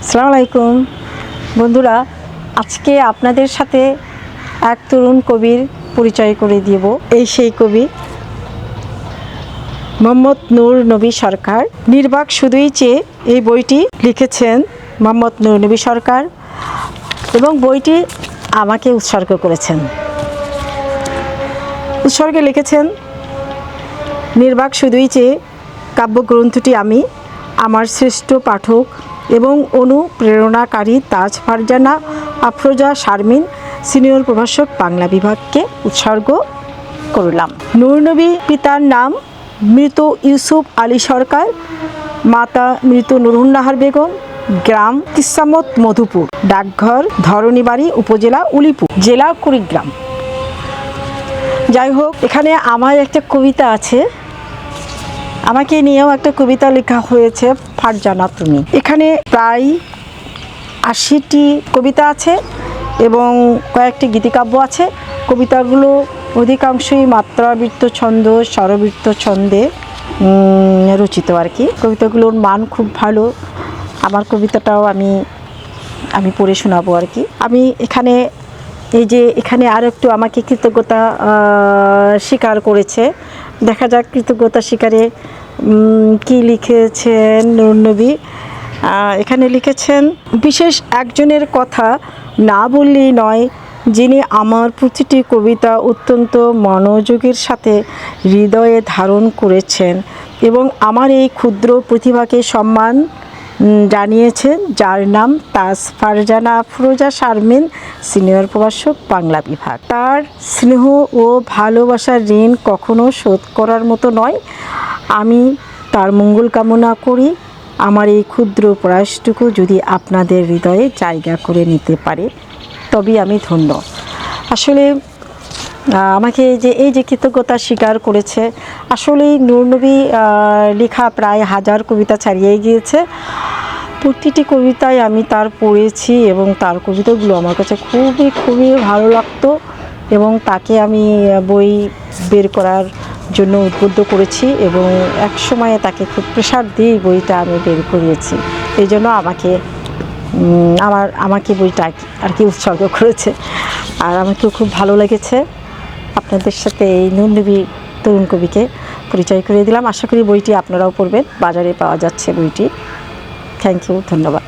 আসসালামু আলাইকুম বন্ধুরা, আজকে আপনাদের সাথে এক তরুণ কবির পরিচয় করে দিব। এই সেই কবি মোহাম্মদ নূর নবী সরকার। নির্বাক শুধুই চেয়ে এই বইটি লিখেছেন মোহাম্মদ নূর নবী সরকার এবং বইটি আমাকে উৎসর্গ করেছেন। উৎসর্গে লিখেছেন, নির্বাক শুধুই চেয়ে কাব্যগ্রন্থটি আমি আমার শ্রেষ্ঠ পাঠক এবং অনুপ্রেরণাকারী তাজ ফারজানা আফরোজা শারমিন সিনিয়র প্রভাষক বাংলা বিভাগকে উৎসর্গ করলাম। নূর নবী পিতার নাম মৃত ইউসুফ আলী সরকার, মাতা মৃত নুরুন্নাহার বেগম, গ্রাম কিসামত মধুপুর, ডাকঘর ধরণীবাড়ি, উপজেলা উলিপুর, জেলা কুড়িগ্রাম। যাই হোক, এখানে আমার একটা কবিতা আছে, আমাকে নিয়েও একটা কবিতা লেখা হয়েছে, ফারজানা তুমি। এখানে প্রায় ৮০টি কবিতা আছে এবং কয়েকটি গীতিকাব্য আছে। কবিতাগুলো অধিকাংশই মাত্রাবৃত্ত ছন্দ, স্বরবৃত্ত ছন্দে রচিত আর কি। কবিতাগুলোর মান খুব ভালো। আমার কবিতাটাও আমি পড়ে শোনাবো আর কি। আমি এখানে এখানে আর একটু আমাকে কৃতজ্ঞতা স্বীকার করেছে। দেখা যাক কৃতজ্ঞতা স্বীকারে কি লিখেছেন নূর নবী। এখানে লিখেছেন, বিশেষ একজনের কথা না বললেই নয়, যিনি আমার প্রতিটি কবিতা অত্যন্ত মনোযোগের সাথে হৃদয়ে ধারণ করেছেন এবং আমার এই ক্ষুদ্র প্রতিভাকে সম্মান জানিয়েছেন, যার নাম তাজ ফারজানা আফরোজা শারমিন সিনিয়র প্রভাষক বাংলা বিভাগ। তার স্নেহ ও ভালোবাসার ঋণ কখনো শোধ করার মতো নয়। আমি তার মঙ্গল কামনা করি। আমার এই ক্ষুদ্র প্রয়াসটুকু যদি আপনাদের হৃদয়ে জায়গা করে নিতে পারে তবেই আমি ধন্য। আসলে আমাকে এই যে কৃতজ্ঞতা স্বীকার করেছে, আসলেই নূর নবী লেখা প্রায় 1000 কবিতা ছাড়িয়ে গিয়েছে। প্রতিটি কবিতায় আমি তার পড়েছি এবং তার কবিতাগুলো আমার কাছে খুবই ভালো লাগতো এবং তাকে আমি বই বের করার জন্য উদ্বুদ্ধ করেছি এবং এক সময়ে তাকে খুব প্রেশার দিয়ে বইটা আমি বের করিয়েছি। এই জন্য আমাকে বইটা আর কি উৎসর্গ করেছে। আর আমাকেও খুব ভালো লেগেছে। আপনাদের সাথে এই নূর নবী তরুণ কবিকে পরিচয় করে দিলাম। আশা করি বইটি আপনারাও পড়বেন। বাজারে পাওয়া যাচ্ছে বইটি। থ্যাংক ইউ, ধন্যবাদ।